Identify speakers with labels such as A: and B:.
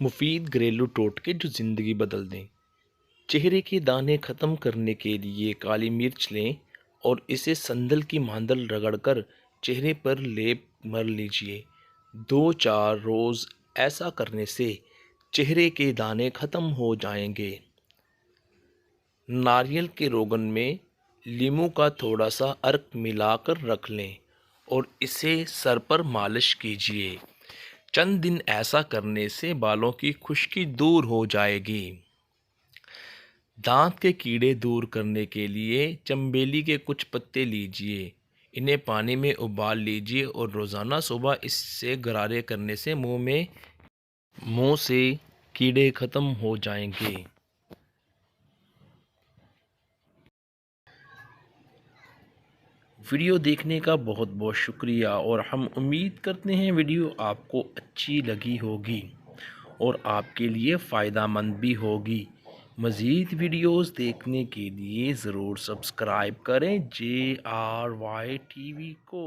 A: मुफीद घरेलू टोटके जो ज़िंदगी बदल दें। चेहरे के दाने ख़त्म करने के लिए काली मिर्च लें और इसे संदल की मांदल रगड़कर चेहरे पर लेप मल लीजिए। 2-4 रोज़ ऐसा करने से चेहरे के दाने ख़त्म हो जाएंगे। नारियल के रोगन में लीमू का थोड़ा सा अर्क मिलाकर रख लें और इसे सर पर मालिश कीजिए। चंद दिन ऐसा करने से बालों की खुश्की दूर हो जाएगी। दांत के कीड़े दूर करने के लिए चंबेली के कुछ पत्ते लीजिए, इन्हें पानी में उबाल लीजिए और रोज़ाना सुबह इससे गरारे करने से मुंह से कीड़े ख़त्म हो जाएंगे। वीडियो देखने का बहुत बहुत शुक्रिया और हम उम्मीद करते हैं वीडियो आपको अच्छी लगी होगी और आपके लिए फ़ायदेमंद भी होगी। मज़ीद वीडियोस देखने के लिए ज़रूर सब्सक्राइब करें JRY TV को।